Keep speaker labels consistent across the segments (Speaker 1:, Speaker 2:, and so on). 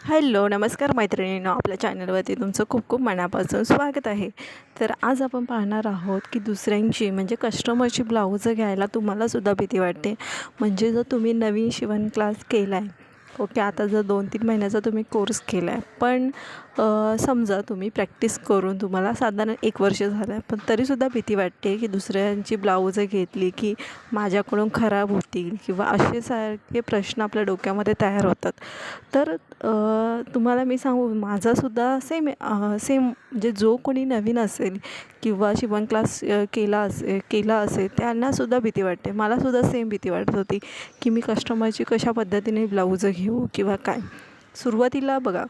Speaker 1: Hello, नमस्कार मैत्रिणींनो. आपल्या चॅनलवरती तुमचं खूप खूप मनापासून स्वागत आहे. तर आज आपण पाहणार आहोत की दुसऱ्यांची म्हणजे कस्टमरची ब्लाऊजं घ्यायला तुम्हालासुद्धा भीती वाटते. म्हणजे जर तुम्ही नवीन शिवण क्लास केला आहे, ओके, आता जर 2-3 महिन्याचा तुम्ही कोर्स केला आहे, पण समजा तुम्ही प्रॅक्टिस करून तुम्हाला साधारण 1 वर्ष झालं आहे, पण तरीसुद्धा भीती वाटते की दुसऱ्यांची ब्लाऊजं घेतली की माझ्याकडून खराब होतील किंवा असे सारखे प्रश्न आपल्या डोक्यामध्ये तयार होतात. तर तुम्हाला मी सांगू, माझासुद्धा सेम म्हणजे जो कोणी नवीन असेल किंवा शिवण क्लास केला असेल त्यांनासुद्धा भीती वाटते. मलासुद्धा सेम भीती वाटत होती की मी कस्टमरची कशा पद्धतीने ब्लाऊजं घेऊ किंवा काय. सुरुवातीला बघा,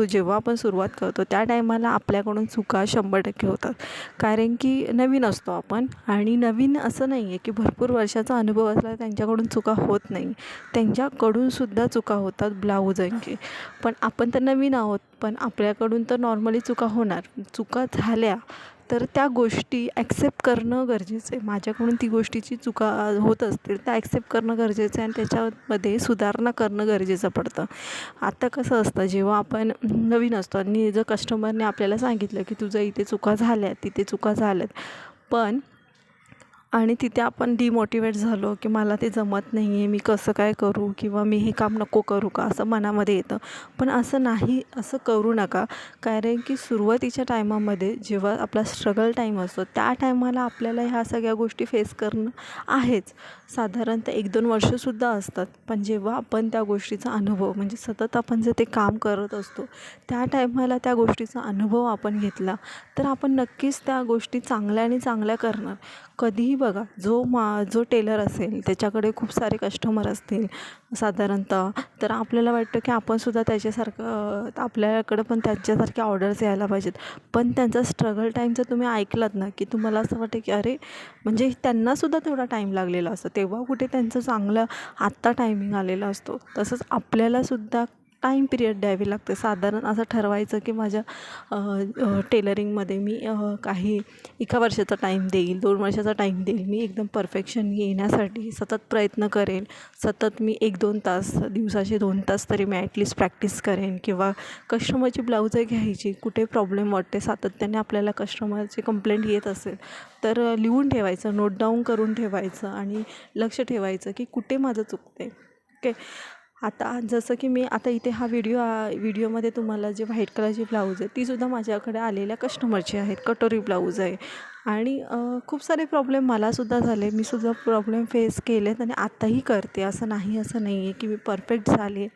Speaker 1: जेव्हा आपण सुरुवात करतो त्या टायमाला आपल्याकडून चुका 100% होतात. कारण की नवीन असतो आपण, आणि नवीन असं नाही आहे की भरपूर वर्षाचा अनुभव असला त्यांच्याकडून चुका होत नाही. त्यांच्याकडूनसुद्धा चुका होतात ब्लाऊजांची. पण आपण तर नवीन आहोत, पण आपल्याकडून तर नॉर्मली चुका होणार. चुका झाल्या तर त्या गोष्टी ॲक्सेप्ट करणं गरजेचं आहे. माझ्याकडून ती गोष्टीची चुका होत असतील त्या ॲक्सेप्ट करणं गरजेचं आहे आणि त्याच्यामध्ये सुधारणा करणं गरजेचं पडतं. आता कसं असतं, जेव्हा आपण नवीन असतो आणि जर कस्टमरने आपल्याला सांगितलं की तुझं इथे चुका झाल्यात, तिथे चुका झाल्यात, पण आणि तिथे आपण डिमोटिवेट झालो की मला ते जमत नाही आहे, मी कसं काय करू किंवा मी हे काम नको करू का, असं मनामध्ये येतं. पण असं नाही, असं करू नका. कारण की सुरुवातीच्या टायमामध्ये जेव्हा आपला स्ट्रगल टाईम असतो त्या टायमाला आपल्याला ह्या सगळ्या गोष्टी फेस करणं आहेच. साधारणतः 1-2 वर्षंसुद्धा असतात. पण जेव्हा आपण त्या गोष्टीचा अनुभव म्हणजे सतत आपण जे ते काम करत असतो त्या टायमाला त्या गोष्टीचा अनुभव आपण घेतला तर आपण नक्कीच त्या गोष्टी चांगल्या आणि चांगल्या करणार. कधीही बघा, जो टेलर असेल त्याच्याकडे खूप सारे कस्टमर असतील साधारणतः, तर आपल्याला वाटतं की आपणसुद्धा त्याच्यासारखं आपल्याकडं पण त्यांच्यासारख्या ऑर्डर्स यायला पाहिजेत. पण त्यांचा स्ट्रगल टाईम जर तुम्ही ऐकलात ना, की तुम्हाला असं वाटतं की अरे, म्हणजे त्यांनासुद्धा तेवढा टाईम लागलेला असतो. तेव्हा कुठे त्यांचं चांगलं आत्ता टायमिंग आलेला असतो. तसंच आपल्यालासुद्धा टाईम पिरियड द्यावी लागते. साधारण असं ठरवायचं की माझ्या टेलरिंगमध्ये मी काही 1 वर्षाचा टाईम देईल, 2 वर्षाचा टाईम देईल. मी एकदम परफेक्शन येण्यासाठी सतत प्रयत्न करेन. सतत मी 1-2 तास, दिवसाचे 2 तास तरी मी ॲटलिस्ट प्रॅक्टिस करेन. किंवा कस्टमरची ब्लाऊजं घ्यायची, कुठे प्रॉब्लेम वाटते, सातत्याने आपल्याला कस्टमरची कंप्लेंट येत असेल तर लिहून ठेवायचं, नोट डाऊन करून ठेवायचं आणि लक्ष ठेवायचं की कुठे माझं चुकते. ओके. आता जसं की मी आता इथे हा व्हिडिओमध्ये तुम्हाला जे व्हाईट कलरची ब्लाऊज आहे तीसुद्धा माझ्याकडे आलेल्या कस्टमरची आहेत. कटोरी ब्लाऊज आहे आणि खूप सारे प्रॉब्लेम मलासुद्धा झाले. मी सुद्धा प्रॉब्लेम फेस केलेत आणि आत्ताही करते. असं नाही आहे की मी परफेक्ट झाले.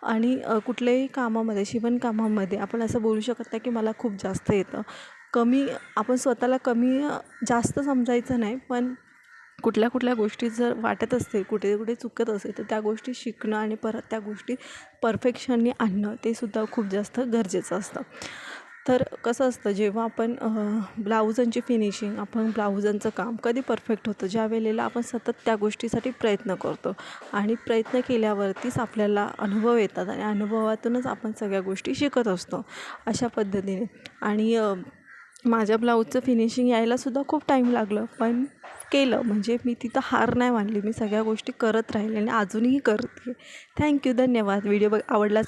Speaker 1: आणि कुठल्याही कामामध्ये, शिवणकामामध्ये आपण असं बोलू शकत नाही की मला खूप जास्त येतं. आपण स्वतःला जास्त समजायचं नाही, पण कुठल्या गोष्टी जर वाटत असतील, कुठे चुकत असेल तर त्या गोष्टी शिकणं आणि परत त्या गोष्टी परफेक्शनने आणणं ते सुद्धा खूप जास्त गरजेचं असतं. तर कसं असतं, जेव्हा आपण ब्लाऊजांची फिनिशिंग, आपण ब्लाऊजांचं काम कधी परफेक्ट होतं, ज्या वेळेला आपण सतत त्या गोष्टीसाठी प्रयत्न करतो आणि प्रयत्न केल्यावरतीच आपल्याला अनुभव येतात आणि अनुभवातूनच आपण सगळ्या गोष्टी शिकत असतो अशा पद्धतीने. आणि माझ्या ब्लाऊजचं फिनिशिंग यायलासुद्धा खूप टाईम लागलं, पण केलं. म्हणजे मी तिथं हार नाही मानली. मी सगळ्या गोष्टी करत राहिले आणि अजूनही करते. थँक्यू, धन्यवाद. व्हिडिओ आवडलाच